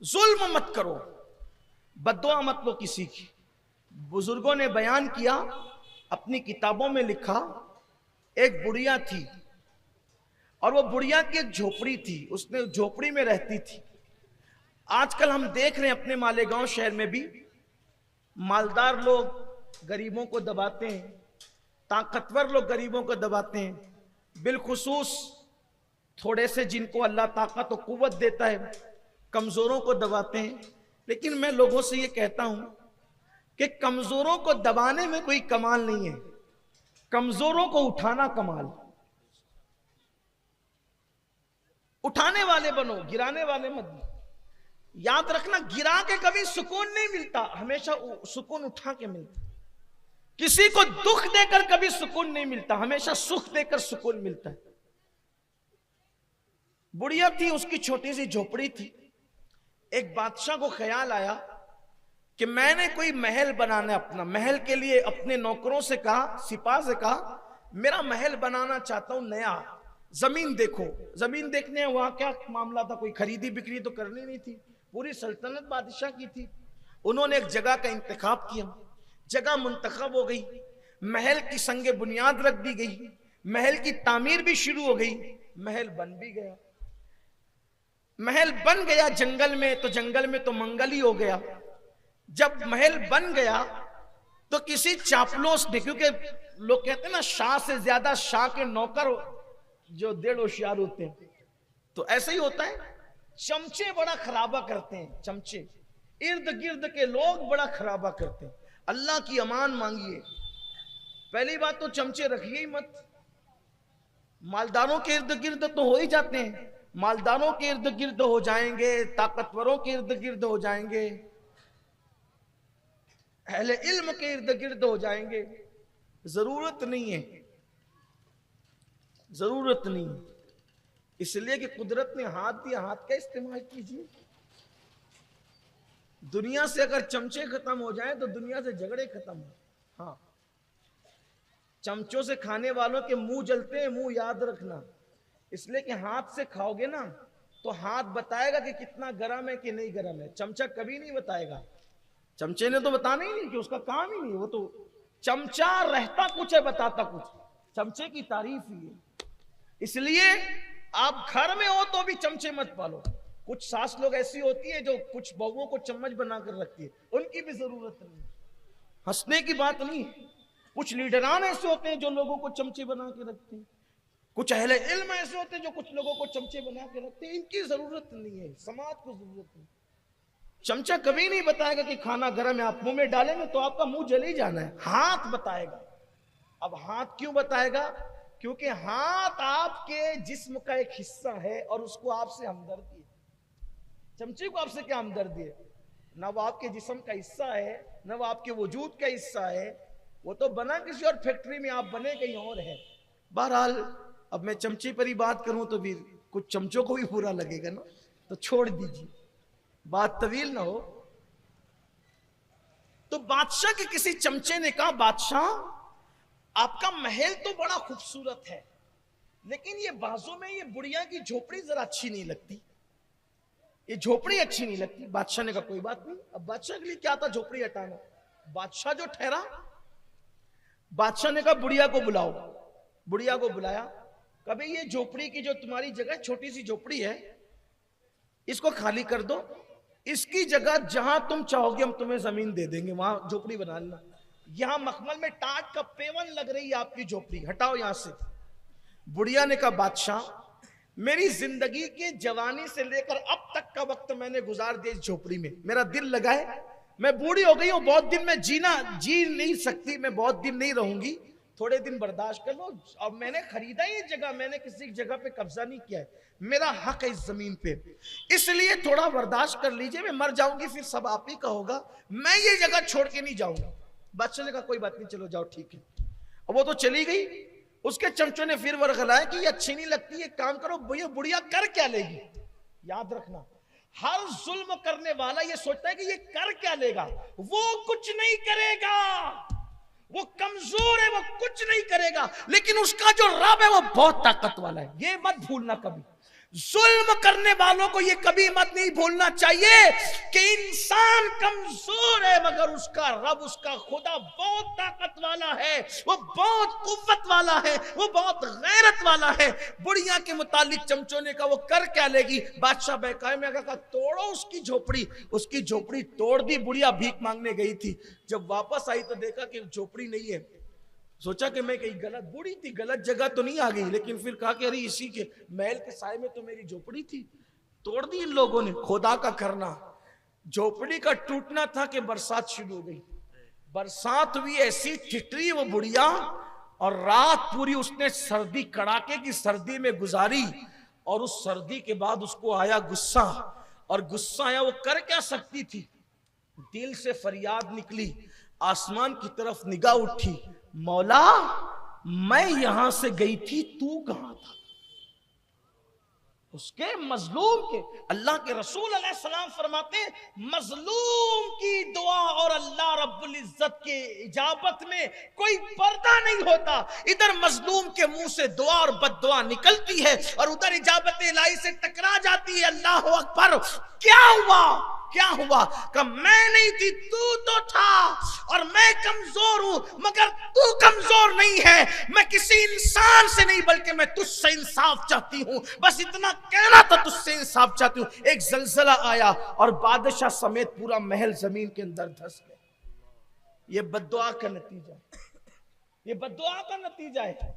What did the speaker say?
जुल्म मत करो, बद्दुआ मत लो किसी की। बुजुर्गों ने बयान किया, अपनी किताबों में लिखा, एक बुढ़िया थी और वो बुढ़िया की एक झोपड़ी थी, उसने झोपड़ी में रहती थी। आजकल हम देख रहे हैं अपने मालेगांव शहर में भी मालदार लोग गरीबों को दबाते हैं, ताकतवर लोग गरीबों को दबाते हैं, बिलखुसूस थोड़े से जिनको अल्लाह ताकत और कुव्वत देता है कमजोरों को दबाते हैं। लेकिन मैं लोगों से ये कहता हूं कि कमजोरों को दबाने में कोई कमाल नहीं है, कमजोरों को उठाना कमाल। उठाने वाले बनो, गिराने वाले मत बनो। याद रखना, गिरा के कभी सुकून नहीं मिलता, हमेशा सुकून उठा के मिलता। किसी को दुख देकर कभी सुकून नहीं मिलता, हमेशा सुख देकर सुकून मिलता है। बुढ़िया थी, उसकी छोटी सी झोपड़ी थी। एक बादशाह को ख्याल आया कि मैंने कोई महल बनाना है अपना। महल के लिए अपने नौकरों से कहा, सिपाह से कहा, मेरा महल बनाना चाहता हूं नया, जमीन देखो। जमीन देखने वहां क्या मामला था, कोई खरीदी बिक्री तो करनी नहीं थी, पूरी सल्तनत बादशाह की थी। उन्होंने एक जगह का इंतखाब किया, जगह मुंतखब हो गई, महल की संगे बुनियाद रख दी गई, महल की तामीर भी शुरू हो गई, महल बन भी गया। महल बन गया जंगल में, तो जंगल में तो मंगल ही हो गया। जब महल बन गया तो किसी चापलूस ने, क्योंकि लोग कहते हैं ना शाह से ज्यादा शाह के नौकर जो डेढ़ होशियार होते हैं, तो ऐसे ही होता है। चमचे बड़ा खराबा करते हैं, चमचे इर्द गिर्द के लोग बड़ा खराबा करते हैं। अल्लाह की अमान मांगिए। पहली बात तो चमचे रखिए ही मत। मालदारों के इर्द गिर्द तो हो ही जाते हैं, मालदारों के इर्द गिर्द हो जाएंगे, ताकतवरों के इर्द गिर्द हो जाएंगे, अहले इल्म के इर्द गिर्द हो जाएंगे। जरूरत नहीं है, जरूरत नहीं है। इसलिए कि कुदरत ने हाथ दिया, हाथ का इस्तेमाल कीजिए। दुनिया से अगर चमचे खत्म हो जाएं तो दुनिया से झगड़े खत्म हो। हाँ, चमचों से खाने वालों के मुंह जलते हैं, मुंह याद रखना। इसलिए कि हाथ से खाओगे ना तो हाथ बताएगा कि कितना गरम है कि नहीं गरम है, चमचा कभी नहीं बताएगा। चमचे ने तो बताना ही नहीं, कि उसका काम ही नहीं। वो तो चमचा रहता कुछ है, बताता कुछ। चमचे की तारीफ ही है। इसलिए आप घर में हो तो भी चमचे मत पालो। कुछ सास लोग ऐसी होती है जो कुछ बहुओं को चम्मच बनाकर रखती है, उनकी भी जरूरत नहीं, हंसने की बात नहीं। कुछ लीडरान ऐसे होते हैं जो लोगों को चमचे बना के रखते हैं, कुछ अहले इल्म ऐसे होते हैं जो कुछ लोगों को चमचे बना के रखते हैं। इनकी जरूरत नहीं है, समाज को जरूरत नहीं। चमचा कभी नहीं बताएगा कि खाना गर्म है, आप मुंह में डालेंगे तो आपका मुंह जल ही जाना है। हाथ बताएगा। अब हाथ क्यों बताएगा? क्योंकि हाथ आपके जिस्म का एक हिस्सा है और उसको आपसे हमदर्दी है। चमचे को आपसे क्या हमदर्दी है? ना वो आपके जिस्म का हिस्सा है, ना वो आपके वजूद का हिस्सा है। वो तो बना किसी और फैक्ट्री में, आप बने कहीं और है। बहरहाल अब मैं चमचे पर ही बात करूं तो फिर कुछ चमचों को भी बुरा लगेगा ना, तो छोड़ दीजिए, बात तवील ना हो। तो बादशाह के किसी चमचे ने कहा, बादशाह आपका महल तो बड़ा खूबसूरत है, लेकिन ये बाजू में ये बुढ़िया की झोपड़ी जरा अच्छी नहीं लगती, ये झोपड़ी अच्छी नहीं लगती। बादशाह ने कहा कोई बात नहीं। अब बादशाह के लिए क्या था झोपड़ी हटाना? बादशाह जो ठहरा, बादशाह ने कहा बुढ़िया को बुलाओ। बुढ़िया को बुलाया। कभी ये झोपड़ी की जो तुम्हारी जगह छोटी सी झोपड़ी है, इसको खाली कर दो, इसकी जगह जहां तुम चाहोगे हम तुम्हें जमीन दे देंगे, वहां झोपड़ी बना लेना। यहां मखमल में टाट का पेवन लग रही है आपकी झोपड़ी, हटाओ यहां से। बुढ़िया ने कहा बादशाह मेरी जिंदगी के जवानी से लेकर अब तक का वक्त मैंने गुजार दिया इस झोपड़ी में, मेरा दिल लगा है, मैं बूढ़ी हो गई हूं, बहुत दिन में जी नहीं सकती, मैं बहुत दिन नहीं रहूंगी, थोड़े दिन बर्दाश्त कर लो। अब मैंने खरीदा ये जगह, मैंने किसी जगह पे कब्जा नहीं किया है, मेरा हक है इस जमीन पे, इसलिए थोड़ा बर्दाश्त कर लीजिए, मैं मर जाऊंगी फिर सब आप ही का होगा, मैं ये जगह छोड़ के नहीं जाऊंगा। बादशाह ने कहा कोई बात नहीं, चलो जाओ ठीक है। अब वो तो चली गई। उसके चमचों ने फिर वर्गलाया कि ये अच्छी नहीं लगती, ये काम करो, ये बुढ़िया कर क्या लेगी? याद रखना, हर जुल्म करने वाला ये सोचता है कि ये कर क्या लेगा। वो कुछ नहीं करेगा, वो कमजोर है, वो कुछ नहीं करेगा, लेकिन उसका जो रब है वो बहुत ताकत वाला है, ये मत भूलना कभी। जुल्म करने वालों को ये कभी मत नहीं भूलना चाहिए कि इंसान कमजोर है, मगर उसका रब, उसका खुदा बहुत ताकत वाला है, वो बहुत कुव्वत वाला है, वो बहुत गैरत वाला है। बुढ़िया के मुतालिक चमचों ने कहा वो कर क्या लेगी? बादशाह बहकाए में कहा तोड़ो उसकी झोपड़ी। उसकी झोपड़ी तोड़ दी। बुढ़िया भीख मांगने गई थी, जब वापस आई तो देखा कि झोपड़ी नहीं है। सोचा कि मैं कहीं गलत, बूढ़ी थी, गलत जगह तो नहीं आ गई, लेकिन फिर कहा कि अरे इसी के महल के साए में तो मेरी झोपड़ी थी। तोड़ दी इन लोगों ने। खुदा का करना, झोपड़ी का टूटना था कि बरसात शुरू हो गई। बरसात हुई, ऐसी ठिठरी वो बुढ़िया, और रात पूरी उसने सर्दी, कड़ाके की सर्दी में गुजारी। और उस सर्दी के बाद उसको आया गुस्सा, और गुस्सा आया, वो कर क्या सकती थी? दिल से फरियाद निकली, आसमान की तरफ निगाह उठी, मौला मैं यहां से गई थी, तू कहां था? उसके मजलूम के, अल्लाह के रसूल अलैहिस्सलाम फरमाते हैं मजलूम की दुआ और अल्लाह रब्बुल इज्जत के इजाबत में कोई पर्दा नहीं होता। इधर मजलूम के मुंह से दुआ और बद्दुआ निकलती है, और उधर इजाबत इलाही से टकरा जाती है। अल्लाह अकबर। क्या हुआ? क्या हुआ? कि मैं नहीं थी, तू तो था, और मैं कमजोर हूं, मगर तू कमजोर नहीं है। मैं किसी इंसान से नहीं, बल्कि मैं तुझसे इंसाफ चाहती हूं। बस इतना कहना था, तुझसे इंसाफ चाहती हूं। एक जलजला आया और बादशाह समेत पूरा महल जमीन के अंदर धंस गया। ये बद्दुआ का नतीजा, ये बद्दुआ का नतीजा है।